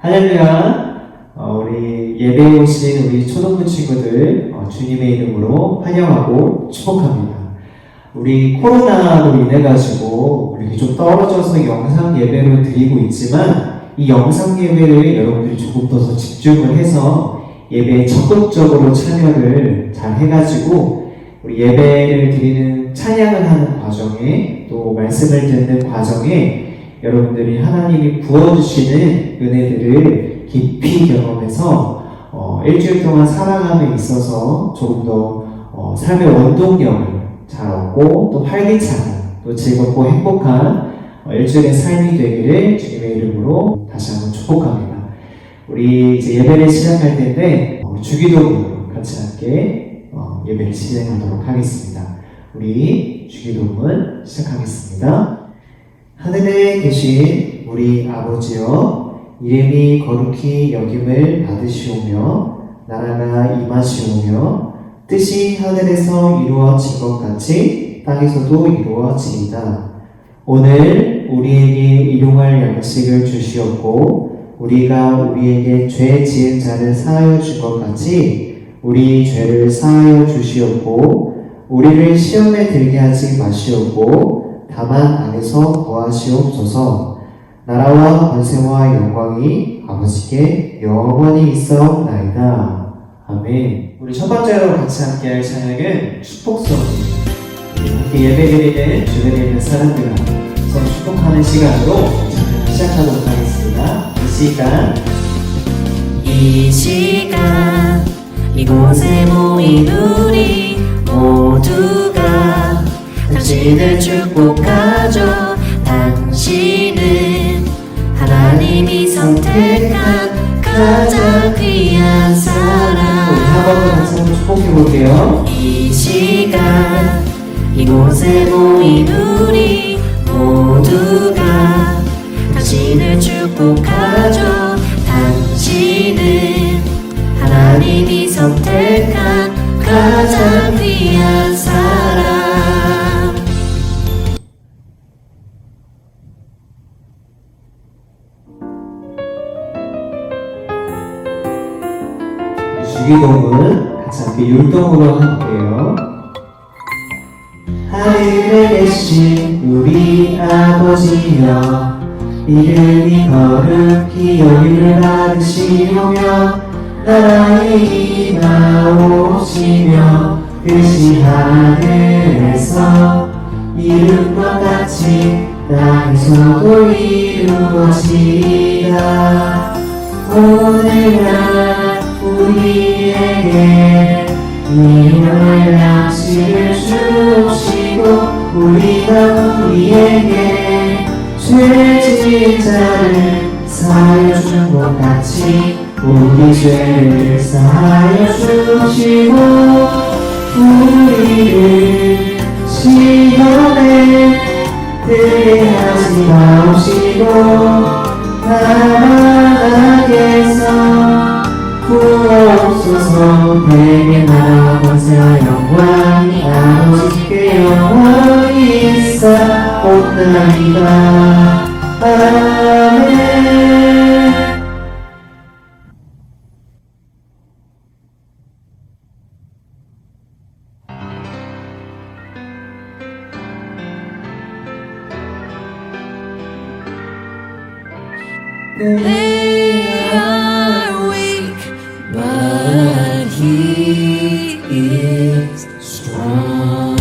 할렐루야. 우리 예배에 오신 우리 초등부 친구들 주님의 이름으로 환영하고 축복합니다. 우리 코로나로 인해 가지고 우리 좀 떨어져서 영상 예배를 드리고 있지만 이 영상 예배를 여러분들이 조금 더 집중을 해서 예배에 적극적으로 참여를 잘 해가지고 우리 예배를 드리는 찬양을 하는 과정에 또 말씀을 듣는 과정에 여러분들이 하나님이 부어주시는 은혜들을 깊이 경험해서 일주일 동안 살아감에 있어서 조금 더 삶의 원동력을 잘 얻고 또 활기찬 또 즐겁고 행복한 일주일의 삶이 되기를 주님의 이름으로 다시 한번 축복합니다. 우리 이제 예배를 시작할 텐데 주기도문으로 같이 함께 예배를 진행하도록 하겠습니다. 우리 주기도문 시작하겠습니다. 하늘에 계신 우리 아버지여, 이름이 거룩히 여김을 받으시오며 나라가 임하시오며 뜻이 하늘에서 이루어진 것 같이 땅에서도 이루어지이다. 오늘 우리에게 일용할 양식을 주시옵고 우리가 우리에게 죄 지은 자를 사하여 준 것 같이 우리 죄를 사하여 주시옵고 우리를 시험에 들게 하지 마시옵고 다만 안에서 거하시옵소서. 나라와 권세와 영광이 아버지께 영원히 있사옵나이다. 아멘. 우리 첫 번째로 같이 함께할 찬양은 축복송입니다. 함께 예배드리는 주변에 있는 사람들과 서로 축복하는 시간으로 시작하도록 하겠습니다. 이 시간 이곳에 모인 우리 모두가 당신을 축복하죠. 당신은 하나님이 선택한 가장 귀한 사람. 우리 한 번 더 같이 한번 축복해 볼게요. 이 시간 이곳에 모인 우리 모두가 당신을 축복하죠. 당신은 하나님이 선택한 가장 귀한 사람. 주기도문 같이 함께 율동으로 할게요. 하늘에 계신 우리 아버지여, 이름이 거룩히 여김을 받으시오며 나라에 임하오시며 뜻이 하늘에서 이룬 것 같이 땅에서도 이루어지이다. 오늘날 우리에게 일용할 양식을 주시고 우리가 우리에게 죄 지은 자를 사하여 준 것 같이 우리 죄를 사하여 주시고 우리를 시험에 들게 하지 마옵시고 다만 악에서 구하옵소서. 내게 나라와 권세와 영광이 아버지께 영원히 있사옵나이다. 아멘. They are weak, but He is strong.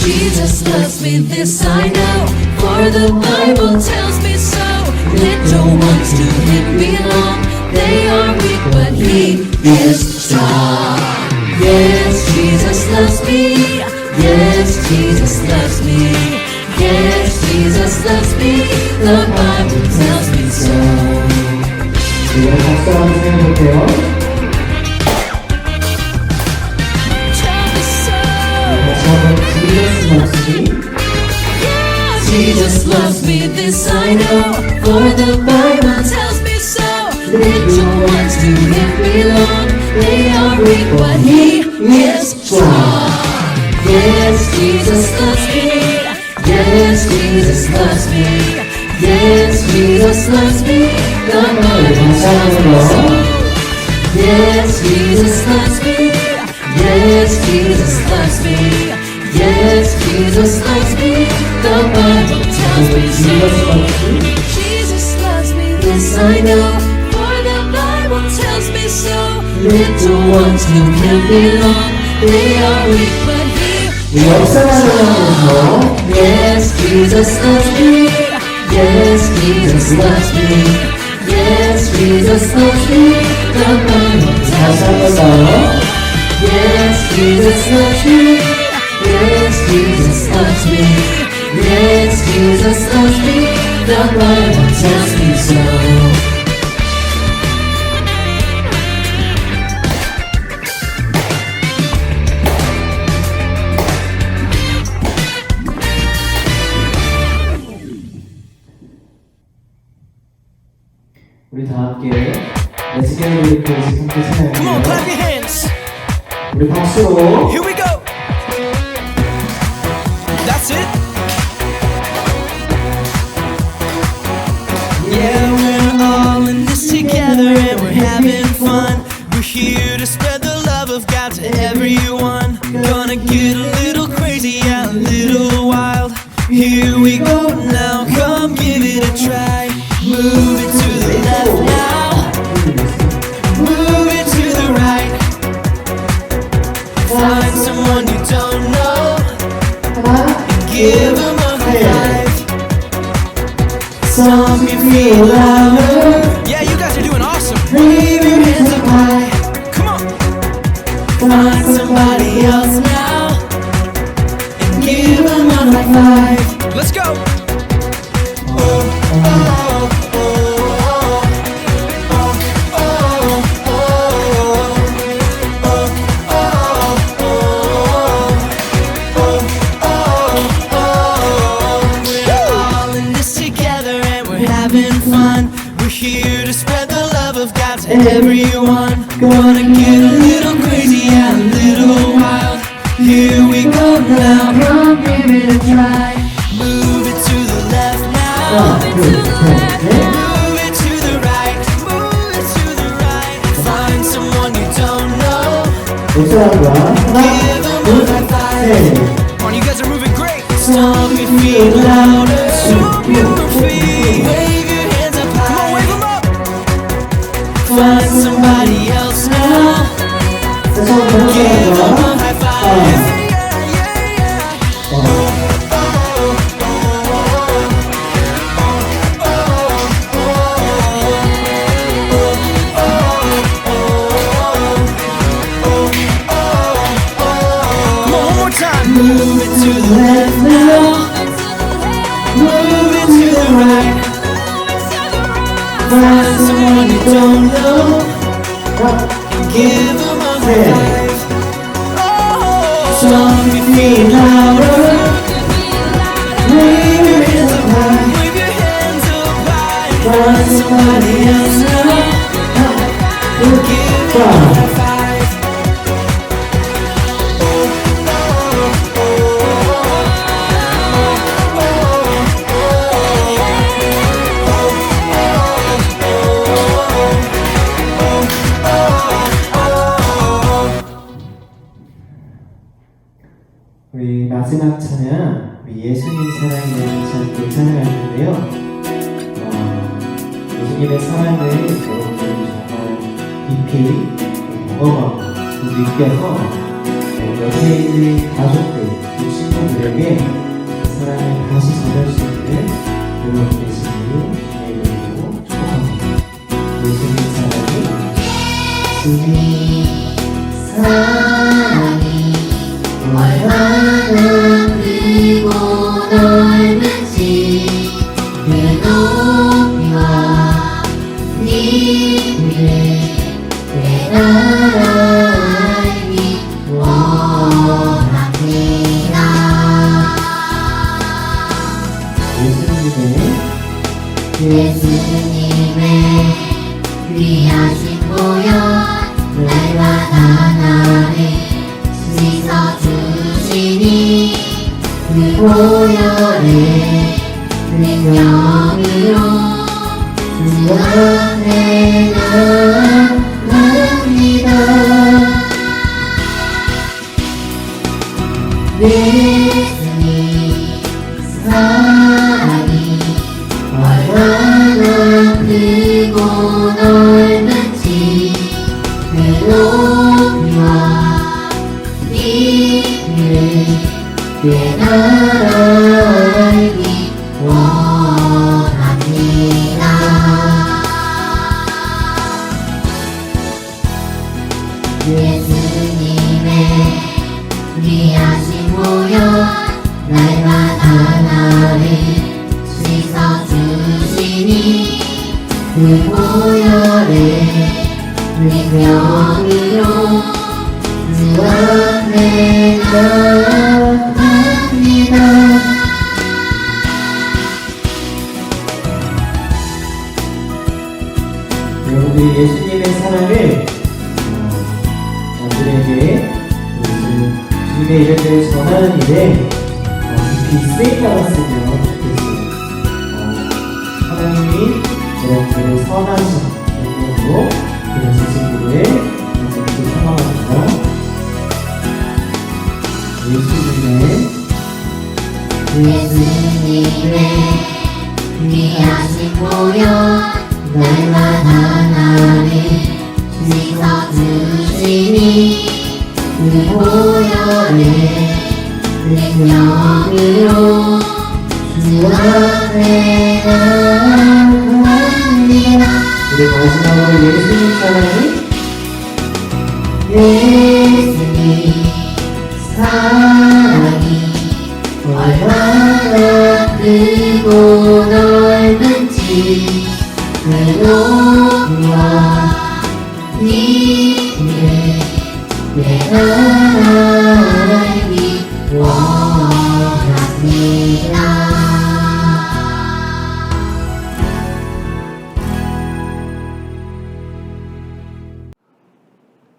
Jesus loves me, this I know, for the Bible tells me so. Little ones to Him belong. They are weak, but He is strong. Yes, Jesus loves me. Yes, Jesus loves me. Yes, Jesus loves me. The Bible tells me so. 이번에 박수 한번 해볼게요. Tell me so. 다시 한번 Jesus loves me. Jesus loves me, this I know, for the Bible tells me so. Little ones to Him belong. They are weak, but He is strong. Yes, Jesus loves me. Yes, Jesus loves me. Yes, Jesus loves me. The Bible tells me so. Yes, Jesus loves me. Yes, Jesus loves me. Yes, Jesus loves me. The Bible tells me so. Jesus loves me, this I know, for the Bible tells me so. Little ones who can belong, they are weak, but He is strong. Yes, Jesus loves me. Yes, Jesus loves me. Yes, Jesus loves me. The Bible tells me so. Yes, Jesus loves me. Yes, Jesus loves me. Yes, Jesus loves me. The Bible tells me so. 우리 다 함께 Let's get ready to 함께 Come on, clap 찬양해요. your hands. 우리 박수로 Here we go. That's it. Yeah, we're all in this together and we're having fun. We're here to spread the love of God to everyone. Gonna get a little crazy, yeah, a little wild. Here we go now, come give it a try. Move it to the left now. Move it to the right. Find someone you don't know and give them a high five. Some you feel louder. Yeah, you guys are doing awesome. Wave your hands up high. Come on. Find somebody else now and give them a high five. Let's go. Here to spread the love of God to everyone. Gonna get a little crazy and a little wild. Here we go now, come give it a try. Move it to the left now. Move it to the right. Move it to the right. Find someone you don't know. Give them a high five. Come on, you guys are moving great. Stomp your feet louder. Stomp your feet. Wave your hands up high. Come on, wave them up. Find somebody else now. Give them a high five. Yeah, yeah, yeah. Come on, one more time. Move it to the left now. Move it to the right. Find someone you don't know. Give them a high five. Oh, stomp your feet louder. Wave your hands up high. Wave your hands up high. Find somebody else now. Give them a high five. 우리 마지막 찬양 우리 예수님 사랑에 같이 함께 찬양할 텐데요. 예수님의 사랑을 여러분들이 정말 깊이 경험하고 느껴서 옆에 있는 가족들, 또 친구들에게 사랑을 다시 전할 수 있는 여러분 되시길 주의 이름으로 축복합니다. 예수님 사랑이 예수님 사랑이 얼마나 크고 넓은지 그 높이와 깊이를 내가 알기 원합니다. 예수님의 귀하신 보혈 날마다 나를 씻어주시니 그 보혈의 능력으로 주 안에 나갑니다. 예수님 사랑이 얼마나 크고 넓은지 그 높이와 깊이를 깨달아 알기 원합니다. 예수님의 귀하신 보혈 날마다 나를 씻어주시니 그 보혈의 능력으로 주 안에 나갑니다. 여러분들이 예수님의 사랑을 남들에게 주님의 이름을 전하는 일에 깊이 쓰임받았으면 좋겠어요. 하나님이 여러분들의 선하신 능력으로 그런 지식들을 여러분께 사랑합니다. 예수님의 귀하신 보혈 날마다 나를 씻어주시니 그 보혈의 능력으로 주 안에 나갑니다. 우리 마지막으로 예수님 사랑이 예수님 사랑이 얼마나 크고 넓은지 그 높이와 깊이를 깨달아 알기 원합니다.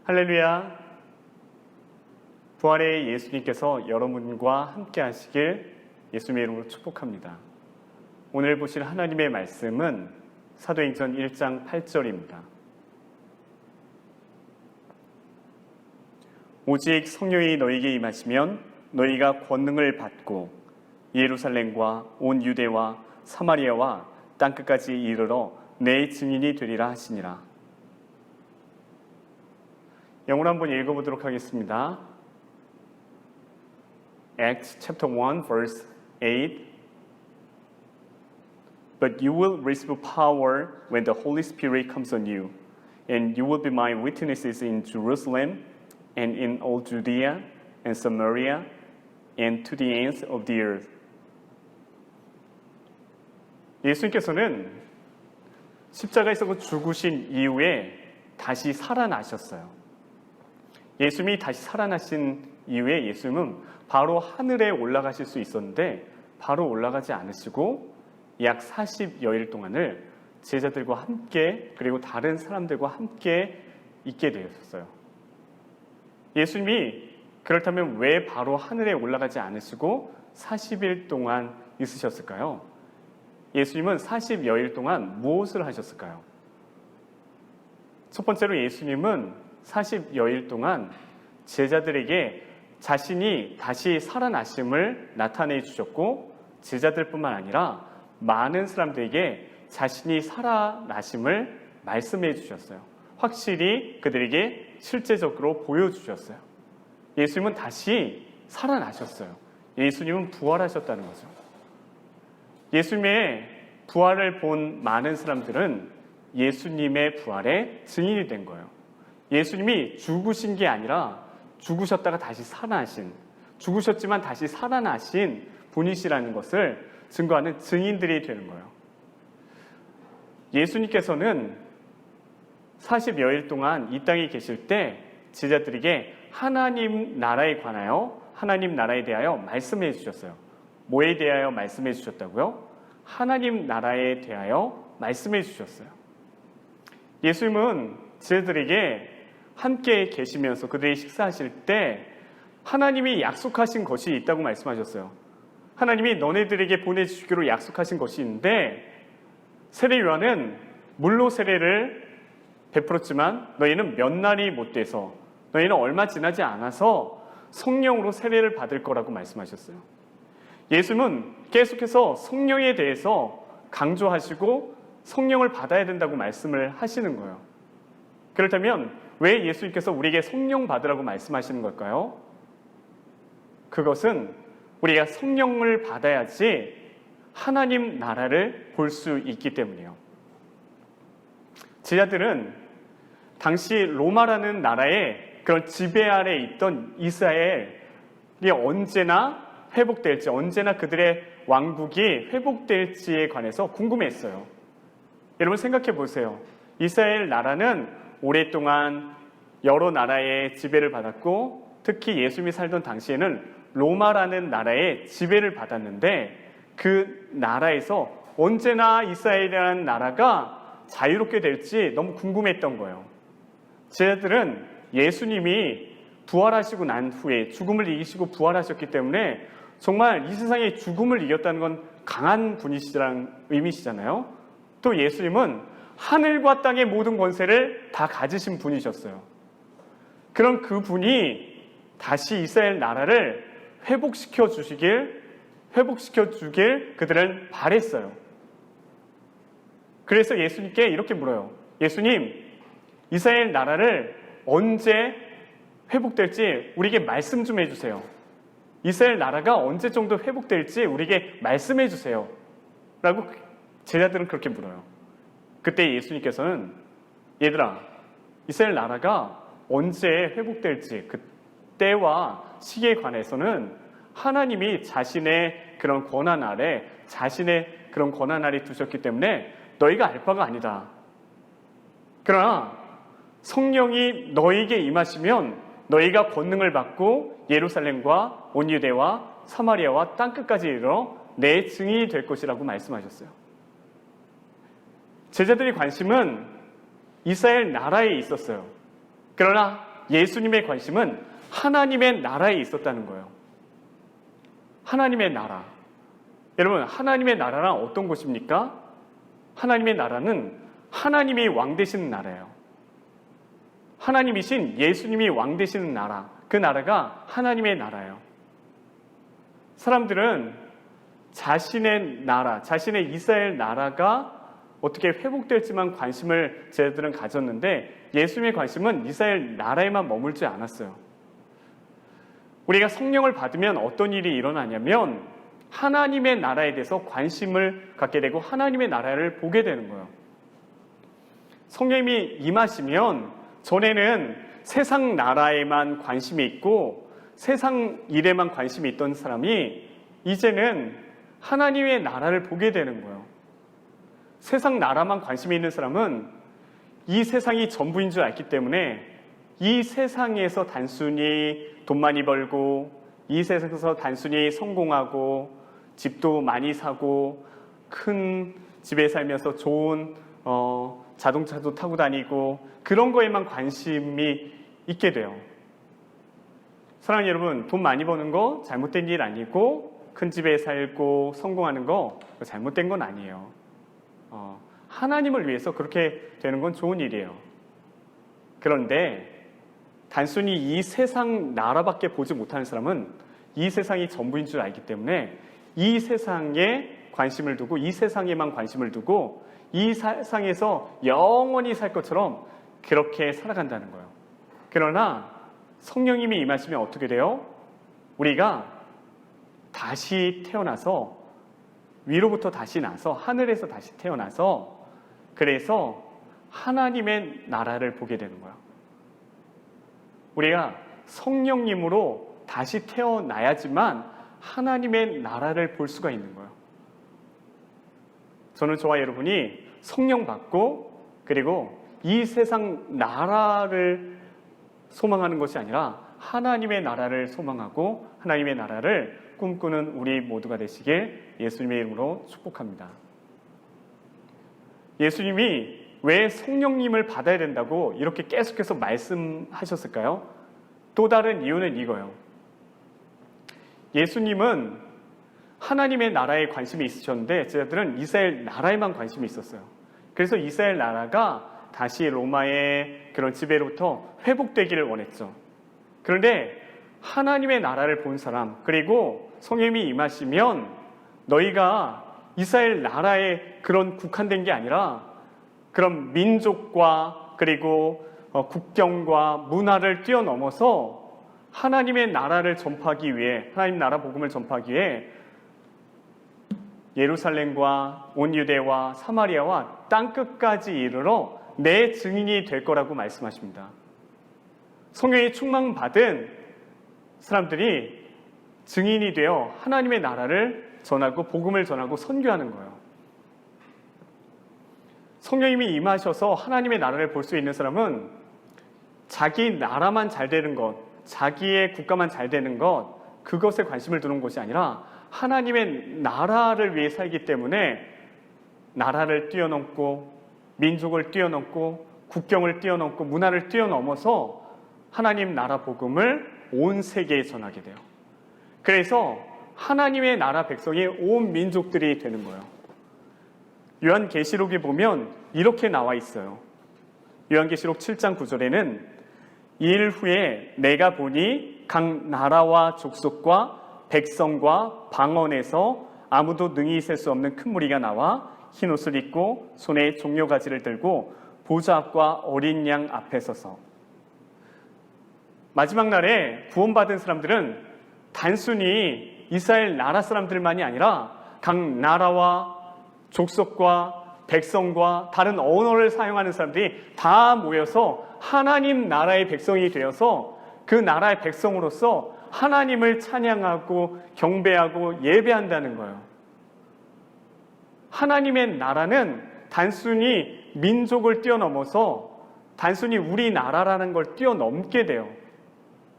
할렐루야. 부활의 예수님께서 여러분과 함께 하시길 예수님의 이름으로 축복합니다. 오늘 보실 하나님의 말씀은 사도행전 1장 8절입니다. 오직 성령이 너희에게 임하시면 너희가 권능을 받고 예루살렘과 온 유대와 사마리아와 땅끝까지 이르러 내 증인이 되리라 하시니라. 영어로 한번 읽어보도록 하겠습니다. Acts chapter 1 verse 8. But you will receive power when the Holy Spirit comes on you, and you will be my witnesses in Jerusalem and in all Judea and Samaria and to the ends of the earth. 예수님께서는 십자가에서 죽으신 이후에 다시 살아나셨어요. 예수님이 다시 살아나신 이후에 예수님은 바로 하늘에 올라가실 수 있었는데 바로 올라가지 않으시고 약 40여일 동안을 제자들과 함께 그리고 다른 사람들과 함께 있게 되었어요. 예수님이 그렇다면 왜 바로 하늘에 올라가지 않으시고 40일 동안 있으셨을까요? 예수님은 40여일 동안 무엇을 하셨을까요? 첫 번째로 예수님은 40여일 동안 제자들에게 자신이 다시 살아나심을 나타내 주셨고 제자들뿐만 아니라 많은 사람들에게 자신이 살아나심을 말씀해 주셨어요. 확실히 그들에게 실제적으로 보여주셨어요. 예수님은 다시 살아나셨어요. 예수님은 부활하셨다는 거죠. 예수님의 부활을 본 많은 사람들은 예수님의 부활의 증인이 된 거예요. 예수님이 죽으신 게 아니라 죽으셨다가 다시 살아나신, 죽으셨지만 다시 살아나신 분이시라는 것을 증거하는 증인들이 되는 거예요. 예수님께서는 40여일 동안 이 땅에 계실 때 제자들에게 하나님 나라에 관하여, 하나님 나라에 대하여 말씀해 주셨어요. 뭐에 대하여 말씀해 주셨다고요? 하나님 나라에 대하여 말씀해 주셨어요. 예수님은 제자들에게 함께 계시면서 그들이 식사하실 때 하나님이 약속하신 것이 있다고 말씀하셨어요. 하나님이 너네들에게 보내주시기로 약속하신 것이 있는데 세례 요한은 물로 세례를 베풀었지만 너희는 몇 날이 못 돼서 너희는 얼마 지나지 않아서 성령으로 세례를 받을 거라고 말씀하셨어요. 예수님은 계속해서 성령에 대해서 강조하시고 성령을 받아야 된다고 말씀을 하시는 거예요. 그렇다면 왜 예수님께서 우리에게 성령 받으라고 말씀하시는 걸까요? 그것은 우리가 성령을 받아야지 하나님 나라를 볼 수 있기 때문이에요. 제자들은 당시 로마라는 나라의 그런 지배 아래 있던 이스라엘이 언제나 회복될지, 언제나 그들의 왕국이 회복될지에 관해서 궁금했어요. 여러분 생각해 보세요. 이스라엘 나라는 오랫동안 여러 나라의 지배를 받았고 특히 예수님이 살던 당시에는 로마라는 나라의 지배를 받았는데 그 나라에서 언제나 이스라엘이라는 나라가 자유롭게 될지 너무 궁금했던 거예요. 제자들은 예수님이 부활하시고 난 후에 죽음을 이기시고 부활하셨기 때문에 정말 이 세상에 죽음을 이겼다는 건 강한 분이시라는 의미시잖아요. 또 예수님은 하늘과 땅의 모든 권세를 다 가지신 분이셨어요. 그럼 그 분이 다시 이스라엘 나라를 회복시켜 주길 그들은 바랬어요. 그래서 예수님께 이렇게 물어요. 예수님, 이스라엘 나라를 언제 회복될지 우리에게 말씀 좀 해주세요. 이스라엘 나라가 언제 정도 회복될지 우리에게 말씀해 주세요. 라고 제자들은 그렇게 물어요. 그때 예수님께서는 얘들아, 이스라엘 나라가 언제 회복될지 그 때와 시기에 관해서는 하나님이 자신의 그런 권한 아래 두셨기 때문에 너희가 알 바가 아니다. 그러나 성령이 너희에게 임하시면 너희가 권능을 받고 예루살렘과 온 유대와 사마리아와 땅끝까지 이르러 내 증인이 될 것이라고 말씀하셨어요. 제자들의 관심은 이스라엘 나라에 있었어요. 그러나 예수님의 관심은 하나님의 나라에 있었다는 거예요. 하나님의 나라. 여러분, 하나님의 나라란 어떤 곳입니까? 하나님의 나라는 하나님이 왕 되시는 나라예요. 하나님이신 예수님이 왕 되시는 나라, 그 나라가 하나님의 나라예요. 사람들은 자신의 나라, 자신의 이스라엘 나라가 어떻게 회복될지만 관심을 제자들은 가졌는데 예수님의 관심은 이스라엘 나라에만 머물지 않았어요. 우리가 성령을 받으면 어떤 일이 일어나냐면 하나님의 나라에 대해서 관심을 갖게 되고 하나님의 나라를 보게 되는 거예요. 성령님이 임하시면 전에는 세상 나라에만 관심이 있고 세상 일에만 관심이 있던 사람이 이제는 하나님의 나라를 보게 되는 거예요. 세상 나라만 관심이 있는 사람은 이 세상이 전부인 줄 알기 때문에 이 세상에서 단순히 돈 많이 벌고 이 세상에서 단순히 성공하고 집도 많이 사고 큰 집에 살면서 좋은 자동차도 타고 다니고 그런 거에만 관심이 있게 돼요. 사랑하는 여러분, 돈 많이 버는 거 잘못된 일 아니고 큰 집에 살고 성공하는 거 잘못된 건 아니에요. 하나님을 위해서 그렇게 되는 건 좋은 일이에요. 그런데 단순히 이 세상 나라밖에 보지 못하는 사람은 이 세상이 전부인 줄 알기 때문에 이 세상에 관심을 두고 이 세상에만 관심을 두고 이 세상에서 영원히 살 것처럼 그렇게 살아간다는 거예요. 그러나 성령님이 임하시면 어떻게 돼요? 우리가 다시 태어나서 위로부터 다시 나서 하늘에서 다시 태어나서 그래서 하나님의 나라를 보게 되는 거예요. 우리가 성령님으로 다시 태어나야지만 하나님의 나라를 볼 수가 있는 거예요. 저는 저와 여러분이 성령 받고 그리고 이 세상 나라를 소망하는 것이 아니라 하나님의 나라를 소망하고 하나님의 나라를 꿈꾸는 우리 모두가 되시길 예수님의 이름으로 축복합니다. 예수님이 왜 성령님을 받아야 된다고 이렇게 계속해서 말씀하셨을까요? 또 다른 이유는 이거예요. 예수님은 하나님의 나라에 관심이 있으셨는데 제자들은 이스라엘 나라에만 관심이 있었어요. 그래서 이스라엘 나라가 다시 로마의 그런 지배로부터 회복되기를 원했죠. 그런데 하나님의 나라를 본 사람, 그리고 성령님이 임하시면 너희가 이스라엘 나라에 그런 국한된 게 아니라 그런 민족과 그리고 국경과 문화를 뛰어넘어서 하나님의 나라를 전파하기 위해, 하나님 나라 복음을 전파하기 위해 예루살렘과 온 유대와 사마리아와 땅끝까지 이르러 내 증인이 될 거라고 말씀하십니다. 성령의 충만받은 사람들이 증인이 되어 하나님의 나라를 전하고 복음을 전하고 선교하는 거예요. 성령님이 임하셔서 하나님의 나라를 볼 수 있는 사람은 자기 나라만 잘 되는 것, 자기의 국가만 잘 되는 것, 그것에 관심을 두는 것이 아니라 하나님의 나라를 위해 살기 때문에 나라를 뛰어넘고 민족을 뛰어넘고 국경을 뛰어넘고 문화를 뛰어넘어서 하나님 나라 복음을 온 세계에 전하게 돼요. 그래서 하나님의 나라 백성이 온 민족들이 되는 거예요. 요한계시록에 보면 이렇게 나와 있어요. 요한계시록 7장 9절에는 이일 후에 내가 보니 각 나라와 족속과 백성과 방언에서 아무도 능히 셀 수 없는 큰 무리가 나와 흰 옷을 입고 손에 종려가지를 들고 보좌 앞과 어린 양 앞에 서서. 마지막 날에 구원받은 사람들은 단순히 이스라엘 나라 사람들만이 아니라 각 나라와 족속과 백성과 다른 언어를 사용하는 사람들이 다 모여서 하나님 나라의 백성이 되어서 그 나라의 백성으로서 하나님을 찬양하고 경배하고 예배한다는 거예요. 하나님의 나라는 단순히 민족을 뛰어넘어서 단순히 우리나라라는 걸 뛰어넘게 돼요.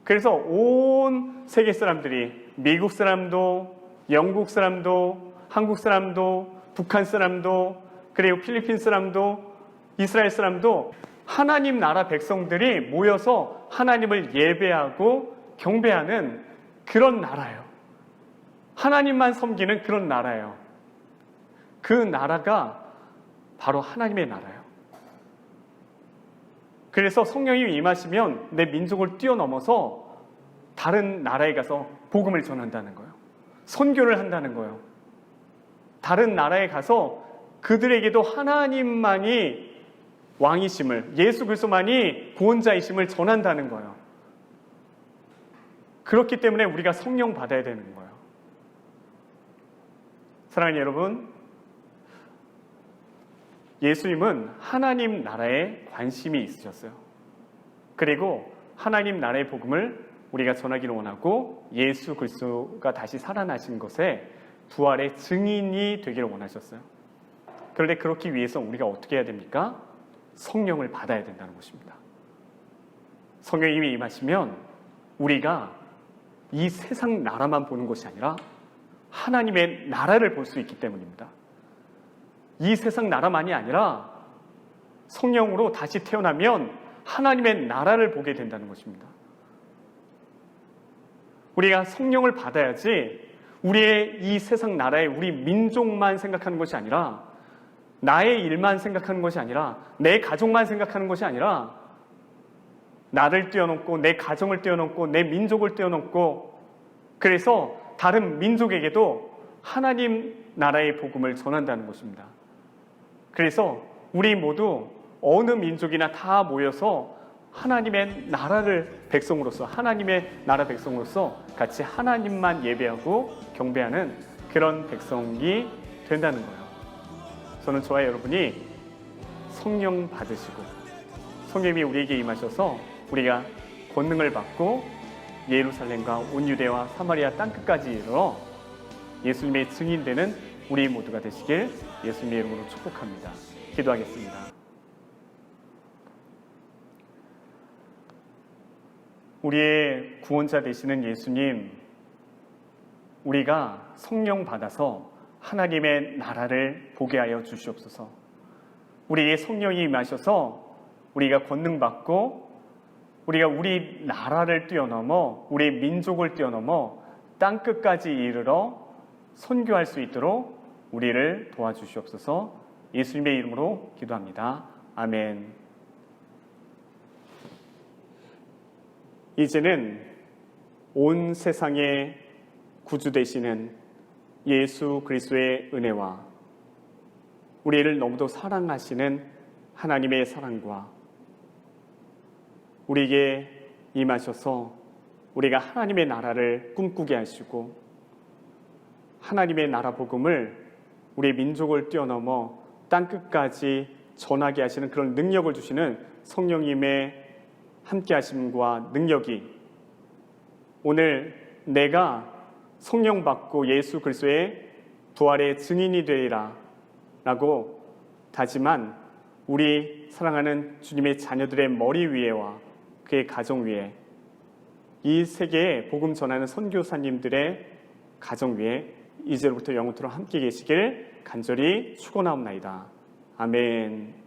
그래서 온 세계 사람들이, 미국 사람도, 영국 사람도, 한국 사람도, 북한 사람도, 그리고 필리핀 사람도, 이스라엘 사람도 하나님 나라 백성들이 모여서 하나님을 예배하고 경배하는 그런 나라예요. 하나님만 섬기는 그런 나라예요. 그 나라가 바로 하나님의 나라예요. 그래서 성령이 임하시면 내 민족을 뛰어넘어서 다른 나라에 가서 복음을 전한다는 거예요. 선교를 한다는 거예요. 다른 나라에 가서 그들에게도 하나님만이 왕이심을, 예수 그리스도만이 구원자이심을 전한다는 거예요. 그렇기 때문에 우리가 성령 받아야 되는 거예요. 사랑하는 여러분, 예수님은 하나님 나라에 관심이 있으셨어요. 그리고 하나님 나라의 복음을 우리가 전하기를 원하고 예수 그리스도가 다시 살아나신 것에 부활의 증인이 되기를 원하셨어요. 그런데 그렇기 위해서 우리가 어떻게 해야 됩니까? 성령을 받아야 된다는 것입니다. 성령이 임하시면 우리가 이 세상 나라만 보는 것이 아니라 하나님의 나라를 볼 수 있기 때문입니다. 이 세상 나라만이 아니라 성령으로 다시 태어나면 하나님의 나라를 보게 된다는 것입니다. 우리가 성령을 받아야지 우리의 이 세상 나라에 우리 민족만 생각하는 것이 아니라 나의 일만 생각하는 것이 아니라 내 가족만 생각하는 것이 아니라 나를 뛰어넘고 내 가정을 뛰어넘고 내 민족을 뛰어넘고 그래서 다른 민족에게도 하나님 나라의 복음을 전한다는 것입니다. 그래서 우리 모두 어느 민족이나 다 모여서 하나님의 나라를 백성으로서 하나님의 나라 백성으로서 같이 하나님만 예배하고 경배하는 그런 백성이 된다는 거예요. 저는 저와 여러분이 성령 받으시고 성령이 우리에게 임하셔서 우리가 권능을 받고 예루살렘과 온 유대와 사마리아 땅끝까지 이르러 예수님의 증인되는 우리 모두가 되시길 예수님의 이름으로 축복합니다. 기도하겠습니다. 우리의 구원자 되시는 예수님, 우리가 성령 받아서 하나님의 나라를 보게 하여 주시옵소서. 우리에게 성령이 임하셔서 우리가 권능받고 우리가 우리 나라를 뛰어넘어 우리 민족을 뛰어넘어 땅끝까지 이르러 선교할 수 있도록 우리를 도와주시옵소서. 예수님의 이름으로 기도합니다. 아멘. 이제는 온 세상의 구주 되시는 예수 그리스도의 은혜와 우리를 너무도 사랑하시는 하나님의 사랑과 우리에게 임하셔서 우리가 하나님의 나라를 꿈꾸게 하시고 하나님의 나라 복음을 우리 민족을 뛰어넘어 땅끝까지 전하게 하시는 그런 능력을 주시는 성령님의 함께 하심과 능력이 오늘 내가 성령 받고 예수 그리스도의 부활의 증인이 되리라 라고 다짐한 우리 사랑하는 주님의 자녀들의 머리 위에와 그의 가정 위에 이 세계에 복음 전하는 선교사님들의 가정 위에 이제로부터 영원토록 함께 계시길 간절히 축원하옵나이다. 아멘.